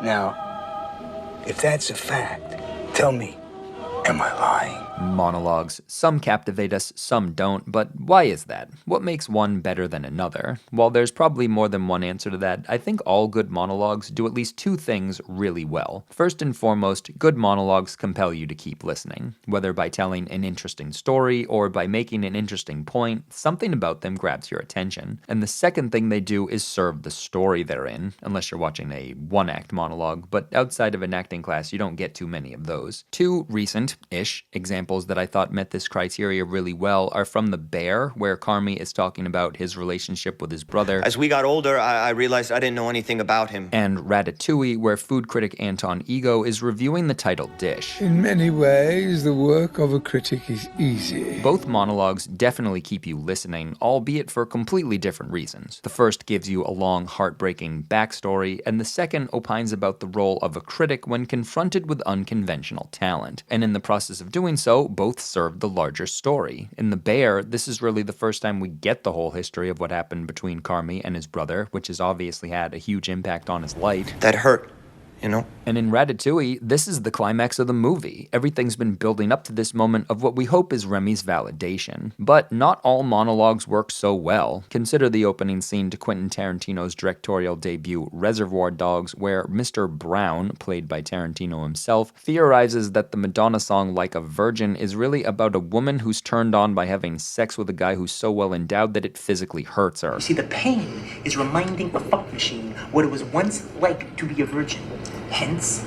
Now, if that's a fact, tell me, am I lying? Monologues. Some captivate us, some don't, but why is that? What makes one better than another? While there's probably more than one answer to that, I think all good monologues do at least two things really well. First and foremost, good monologues compel you to keep listening. Whether by telling an interesting story or by making an interesting point, something about them grabs your attention. And the second thing they do is serve the story they're in, unless you're watching a one-act monologue, but outside of an acting class, you don't get too many of those. Two recent-ish examples that I thought met this criteria really well are from The Bear, where Carmy is talking about his relationship with his brother. As we got older, I realized I didn't know anything about him. And Ratatouille, where food critic Anton Ego is reviewing the title dish. In many ways, the work of a critic is easy. Both monologues definitely keep you listening, albeit for completely different reasons. The first gives you a long, heartbreaking backstory, and the second opines about the role of a critic when confronted with unconventional talent. And in the process of doing so, both serve the larger story. In The Bear, this is really the first time we get the whole history of what happened between Carmy and his brother, which has obviously had a huge impact on his life. That hurt, you know? And in Ratatouille, this is the climax of the movie. Everything's been building up to this moment of what we hope is Remy's validation. But not all monologues work so well. Consider the opening scene to Quentin Tarantino's directorial debut, Reservoir Dogs, where Mr. Brown, played by Tarantino himself, theorizes that the Madonna song Like a Virgin is really about a woman who's turned on by having sex with a guy who's so well endowed that it physically hurts her. You see, the pain is reminding a fuck machine what it was once like to be a virgin. Hence,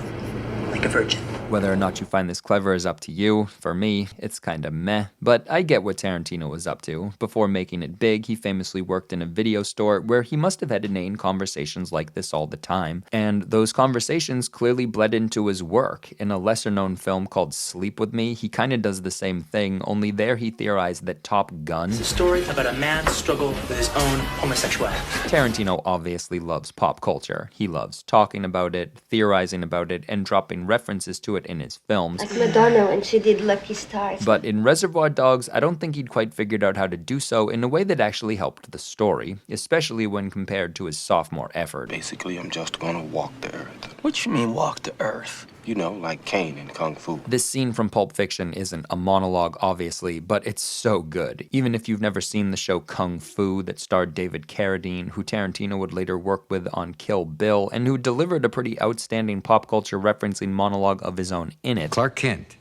like a virgin. Whether or not you find this clever is up to you. For me, it's kinda meh, but I get what Tarantino was up to. Before making it big, he famously worked in a video store where he must have had inane conversations like this all the time, and those conversations clearly bled into his work. In a lesser-known film called Sleep With Me, he kinda does the same thing, only there he theorized that Top Gun... It's a story about a man's struggle with his own homosexuality. Tarantino obviously loves pop culture. He loves talking about it, theorizing about it, and dropping references to it in his films. Like Madonna when she did Lucky Stars. But in Reservoir Dogs, I don't think he'd quite figured out how to do so in a way that actually helped the story, especially when compared to his sophomore effort. Basically, I'm just gonna walk the earth. What you mean, walk the earth? You know, like Kane in Kung Fu. This scene from Pulp Fiction isn't a monologue, obviously, but it's so good. Even if you've never seen the show Kung Fu that starred David Carradine, who Tarantino would later work with on Kill Bill, and who delivered a pretty outstanding pop culture referencing monologue of his own in it. Clark Kent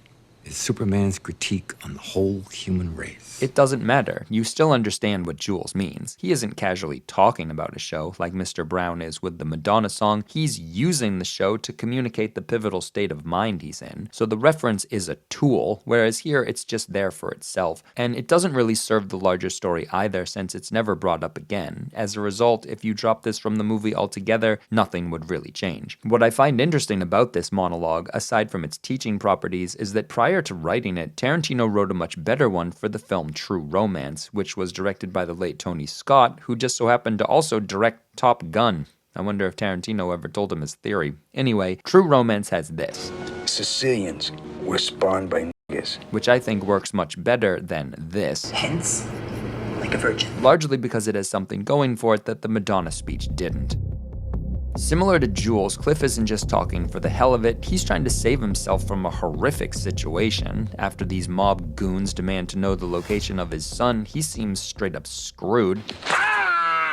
is Superman's critique on the whole human race. It doesn't matter. You still understand what Jules means. He isn't casually talking about a show like Mr. Brown is with the Madonna song. He's using the show to communicate the pivotal state of mind he's in. So the reference is a tool, whereas here it's just there for itself. And it doesn't really serve the larger story either, since it's never brought up again. As a result, if you drop this from the movie altogether, nothing would really change. What I find interesting about this monologue, aside from its teaching properties, is that prior to writing it, Tarantino wrote a much better one for the film True Romance, which was directed by the late Tony Scott, who just so happened to also direct Top Gun. I wonder if Tarantino ever told him his theory. Anyway, True Romance has this. Sicilians were spawned by niggas. Which I think works much better than this. Hence, like a virgin. Largely because it has something going for it that the Madonna speech didn't. Similar to Jules, Cliff isn't just talking for the hell of it, he's trying to save himself from a horrific situation. After these mob goons demand to know the location of his son, he seems straight up screwed.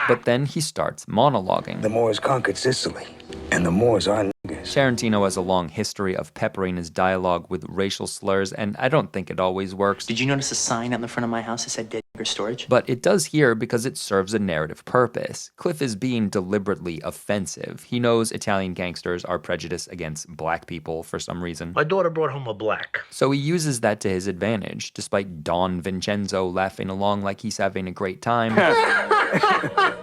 But then he starts monologuing. The Moors conquered Sicily, and the Moors are niggas. Tarantino has a long history of peppering his dialogue with racial slurs, and I don't think it always works. Did you notice a sign out in the front of my house that said dead nigger storage? But it does here because it serves a narrative purpose. Cliff is being deliberately offensive. He knows Italian gangsters are prejudiced against black people for some reason. My daughter brought home a black. So he uses that to his advantage, despite Don Vincenzo laughing along like he's having a great time.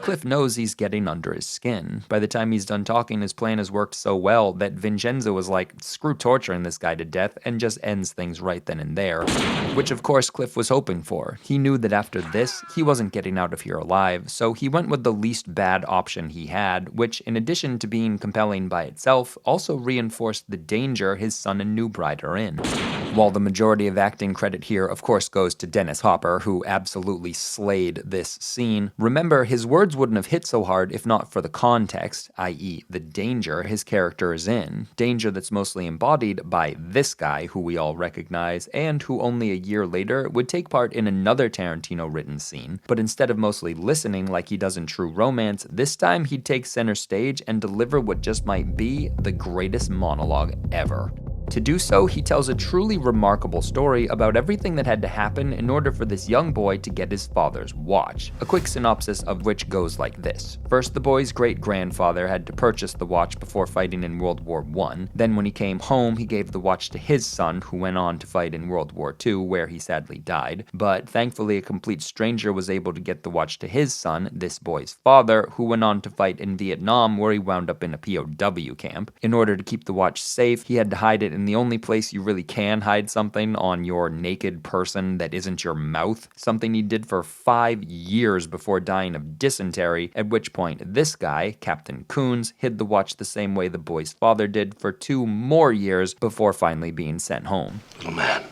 Cliff knows he's getting under his skin. By the time he's done talking, his plan has worked so well that Vincenzo was like, screw torturing this guy to death, and just ends things right then and there. Which of course Cliff was hoping for. He knew that after this, he wasn't getting out of here alive, so he went with the least bad option he had, which in addition to being compelling by itself, also reinforced the danger his son and new bride are in. While the majority of acting credit here, of course, goes to Dennis Hopper, who absolutely slayed this scene, remember, his words wouldn't have hit so hard if not for the context, i.e. the danger his character is in. Danger that's mostly embodied by this guy, who we all recognize, and who only a year later would take part in another Tarantino-written scene, but instead of mostly listening like he does in True Romance, this time he'd take center stage and deliver what just might be the greatest monologue ever. To do so, he tells a truly remarkable story about everything that had to happen in order for this young boy to get his father's watch. A quick synopsis of which goes like this. First, the boy's great-grandfather had to purchase the watch before fighting in World War I. Then when he came home, he gave the watch to his son, who went on to fight in World War II, where he sadly died. But thankfully, a complete stranger was able to get the watch to his son, this boy's father, who went on to fight in Vietnam, where he wound up in a POW camp. In order to keep the watch safe, he had to hide it in the only place you really can hide something on your naked person that isn't your mouth, something he did for 5 years before dying of dysentery, at which point this guy, Captain Coons, hid the watch the same way the boy's father did for 2 more years before finally being sent home. Little man,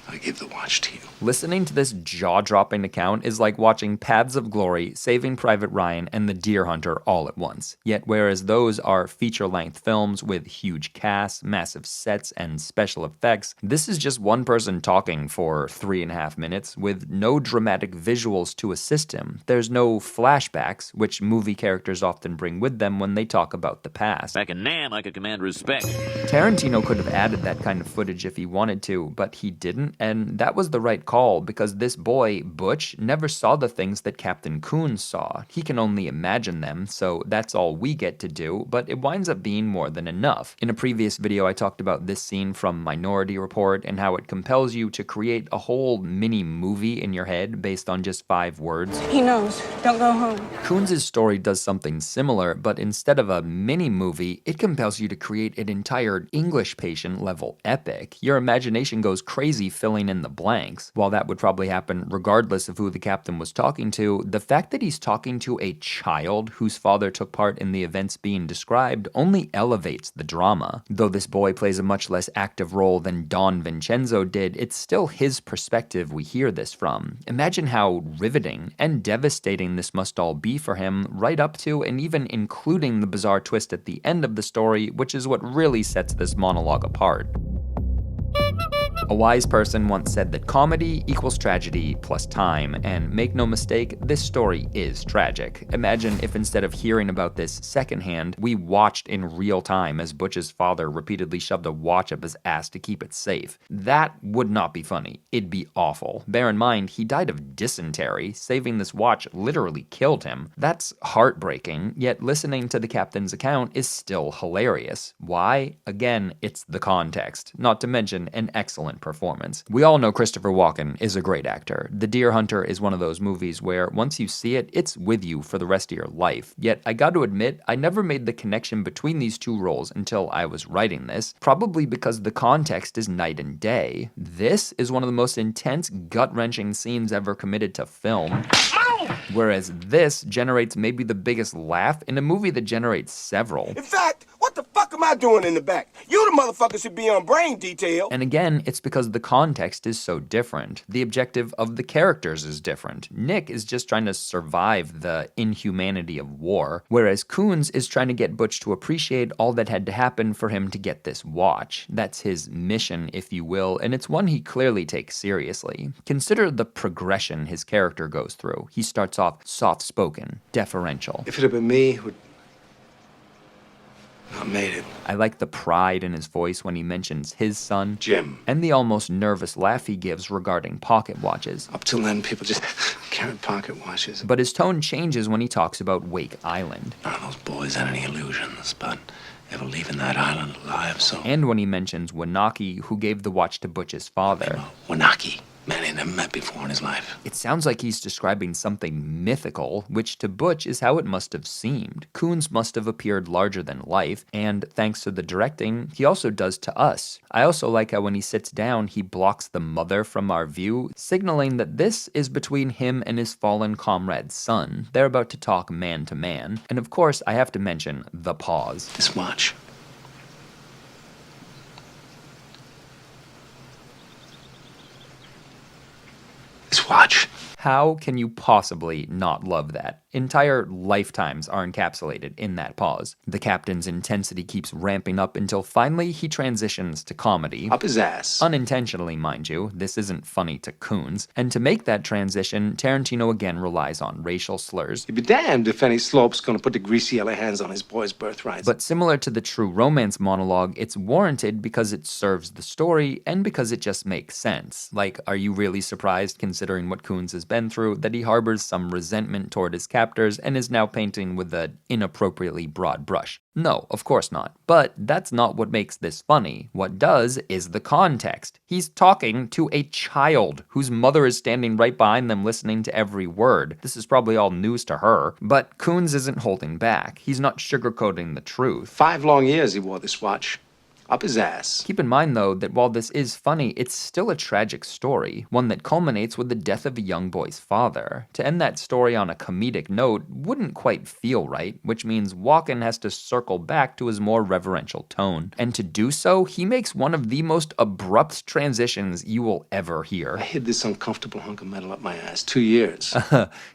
I give the watch to you. Listening to this jaw-dropping account is like watching Paths of Glory, Saving Private Ryan, and The Deer Hunter all at once. Yet whereas those are feature-length films with huge casts, massive sets, and special effects, this is just one person talking for 3.5 minutes with no dramatic visuals to assist him. There's no flashbacks, which movie characters often bring with them when they talk about the past. Back in Nam, I could command respect. Tarantino could have added that kind of footage if he wanted to, but he didn't, and that was the right call, because this boy, Butch, never saw the things that Captain Coons saw. He can only imagine them, so that's all we get to do, but it winds up being more than enough. In a previous video, I talked about this scene from Minority Report and how it compels you to create a whole mini-movie in your head based on just 5 words. He knows. Don't go home. Coons' story does something similar, but instead of a mini-movie, it compels you to create an entire English patient-level epic. Your imagination goes crazy filling in the blanks. While that would probably happen regardless of who the captain was talking to, the fact that he's talking to a child whose father took part in the events being described only elevates the drama. Though this boy plays a much less active role than Don Vincenzo did, it's still his perspective we hear this from. Imagine how riveting and devastating this must all be for him, right up to and even including the bizarre twist at the end of the story, which is what really sets this monologue apart. A wise person once said that comedy equals tragedy plus time, and make no mistake, this story is tragic. Imagine if instead of hearing about this secondhand, we watched in real time as Butch's father repeatedly shoved a watch up his ass to keep it safe. That would not be funny. It'd be awful. Bear in mind, he died of dysentery. Saving this watch literally killed him. That's heartbreaking, yet listening to the captain's account is still hilarious. Why? Again, it's the context, not to mention an excellent performance. We all know Christopher Walken is a great actor. The Deer Hunter is one of those movies where once you see it, it's with you for the rest of your life. Yet I got to admit, I never made the connection between these two roles until I was writing this, probably because the context is night and day. This is one of the most intense, gut-wrenching scenes ever committed to film, whereas this generates maybe the biggest laugh in a movie that generates several. In fact, what the fuck am I doing in the back? You the motherfucker should be on brain detail. And again, it's because the context is so different. The objective of the characters is different. Nick is just trying to survive the inhumanity of war, whereas Coons is trying to get Butch to appreciate all that had to happen for him to get this watch. That's his mission, if you will, and it's one he clearly takes seriously. Consider the progression his character goes through. He starts off soft-spoken, deferential. If it had been me who'd not made it. I like the pride in his voice when he mentions his son, Jim. and the almost nervous laugh he gives regarding pocket watches. Up till then, people just carried pocket watches. But his tone changes when he talks about Wake Island. None of those boys had any illusions, but they were leaving that island alive, so... And when he mentions Wanaki, who gave the watch to Butch's father. Wanaki. Man he never met before in his life. It sounds like he's describing something mythical, which to Butch is how it must have seemed. Coons must have appeared larger than life, and thanks to the directing, he also does to us. I also like how when he sits down, he blocks the mother from our view, signaling that this is between him and his fallen comrade's son. They're about to talk man to man, and of course I have to mention the pause. This watch. this watch. How can you possibly not love that? Entire lifetimes are encapsulated in that pause. The captain's intensity keeps ramping up until finally he transitions to comedy. Up his ass. Unintentionally, mind you, this isn't funny to Coons. And to make that transition, Tarantino again relies on racial slurs. You'd be damned if any slope's gonna put the greasy yellow hands on his boy's birthright. But similar to the true romance monologue, it's warranted because it serves the story and because it just makes sense. Like, are you really surprised, considering what Coons has been through, that he harbors some resentment toward his captors and is now painting with an inappropriately broad brush? No, of course not. But that's not what makes this funny. What does is the context. He's talking to a child whose mother is standing right behind them listening to every word. This is probably all news to her. But Coons isn't holding back. He's not sugarcoating the truth. 5 long years he wore this watch. Up his ass. Keep in mind, though, that while this is funny, it's still a tragic story, one that culminates with the death of a young boy's father. To end that story on a comedic note wouldn't quite feel right, which means Walken has to circle back to his more reverential tone. And to do so, he makes one of the most abrupt transitions you will ever hear. I hid this uncomfortable hunk of metal up my ass 2 years.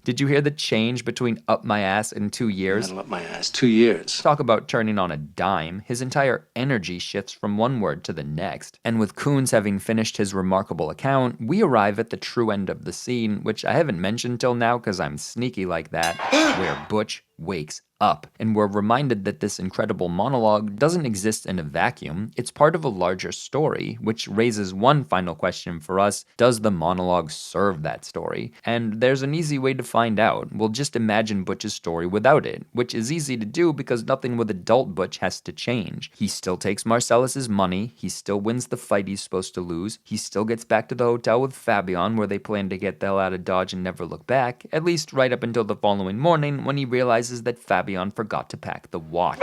Did you hear the change between up my ass and 2 years? Metal up my ass 2 years. Talk about turning on a dime. His entire energy shifts from one word to the next. And with Coons having finished his remarkable account, we arrive at the true end of the scene, which I haven't mentioned till now because I'm sneaky like that, where Butch wakes up. And we're reminded that this incredible monologue doesn't exist in a vacuum. It's part of a larger story, which raises one final question for us. Does the monologue serve that story? And there's an easy way to find out. We'll just imagine Butch's story without it, which is easy to do because nothing with adult Butch has to change. He still takes Marcellus's money, he still wins the fight he's supposed to lose, he still gets back to the hotel with Fabian where they plan to get the hell out of Dodge and never look back, at least right up until the following morning when he realizes that Fabian forgot to pack the watch.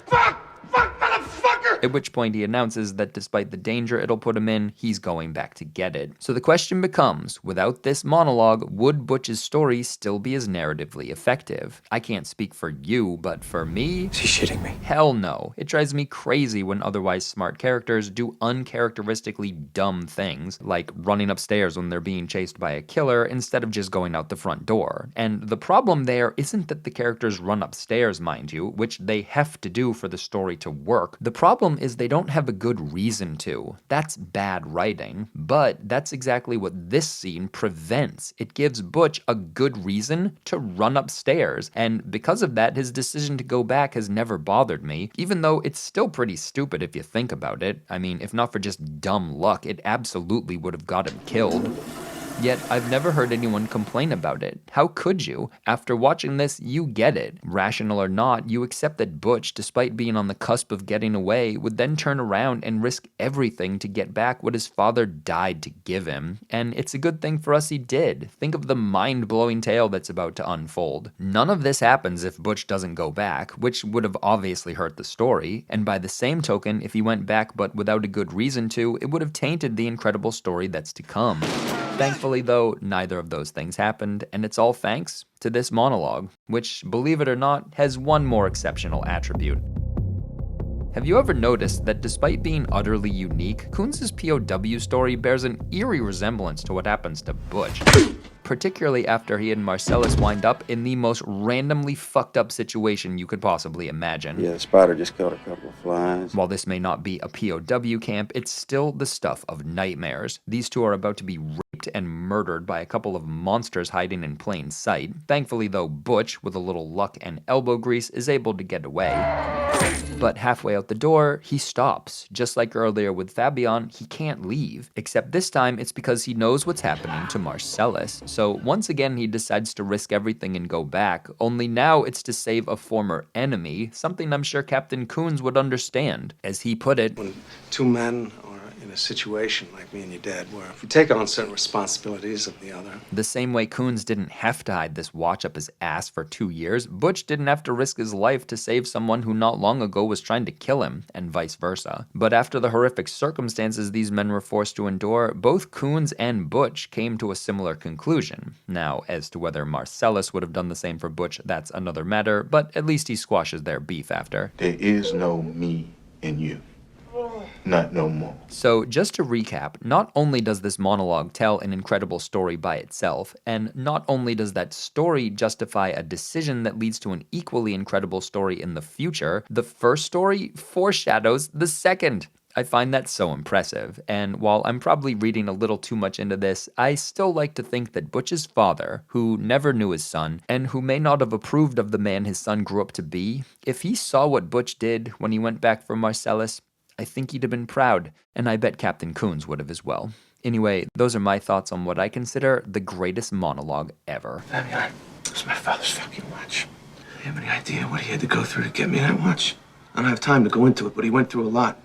Fuck, motherfucker! At which point he announces that despite the danger it'll put him in, he's going back to get it. So the question becomes, without this monologue, would Butch's story still be as narratively effective? I can't speak for you, but for me... Is he shitting me? Hell no. It drives me crazy when otherwise smart characters do uncharacteristically dumb things, like running upstairs when they're being chased by a killer instead of just going out the front door. And the problem there isn't that the characters run upstairs, mind you, which they have to do for the story to work. The problem is they don't have a good reason to. That's bad writing, but that's exactly what this scene prevents. It gives Butch a good reason to run upstairs, and because of that, his decision to go back has never bothered me, even though it's still pretty stupid if you think about it. I mean, if not for just dumb luck, it absolutely would have got him killed. Yet, I've never heard anyone complain about it. How could you? After watching this, you get it. Rational or not, you accept that Butch, despite being on the cusp of getting away, would then turn around and risk everything to get back what his father died to give him. And it's a good thing for us he did. Think of the mind-blowing tale that's about to unfold. None of this happens if Butch doesn't go back, which would have obviously hurt the story. And by the same token, if he went back but without a good reason to, it would have tainted the incredible story that's to come. Thankfully, though, neither of those things happened, and it's all thanks to this monologue, which, believe it or not, has one more exceptional attribute. Have you ever noticed that despite being utterly unique, Coons' POW story bears an eerie resemblance to what happens to Butch? Particularly after he and Marcellus wind up in the most randomly fucked up situation you could possibly imagine. Yeah, the spider just caught a couple of flies. While this may not be a POW camp, it's still the stuff of nightmares. These two are about to be raped and murdered by a couple of monsters hiding in plain sight. Thankfully though, Butch, with a little luck and elbow grease, is able to get away. But halfway out the door, he stops. Just like earlier with Fabian, he can't leave. Except this time, it's because he knows what's happening to Marcellus. So once again, he decides to risk everything and go back, only now it's to save a former enemy, something I'm sure Captain Coons would understand. As he put it, When two men are in a situation like me and your dad, where if we take on certain responsibilities of the other. The same way Coons didn't have to hide this watch up his ass for 2 years, Butch didn't have to risk his life to save someone who not long ago was trying to kill him, and vice versa. But after the horrific circumstances these men were forced to endure, both Coons and Butch came to a similar conclusion. Now, as to whether Marcellus would have done the same for Butch, that's another matter, but at least he squashes their beef after. There is no me in you. Not no more. So, just to recap, not only does this monologue tell an incredible story by itself, and not only does that story justify a decision that leads to an equally incredible story in the future, the first story foreshadows the second. I find that so impressive, and while I'm probably reading a little too much into this, I still like to think that Butch's father, who never knew his son, and who may not have approved of the man his son grew up to be, if he saw what Butch did when he went back for Marcellus, I think he'd have been proud, and I bet Captain Coons would have as well. Anyway, those are my thoughts on what I consider the greatest monologue ever. Fabian, it was my father's fucking watch. Do you have any idea what he had to go through to get me that watch? I don't have time to go into it, but he went through a lot.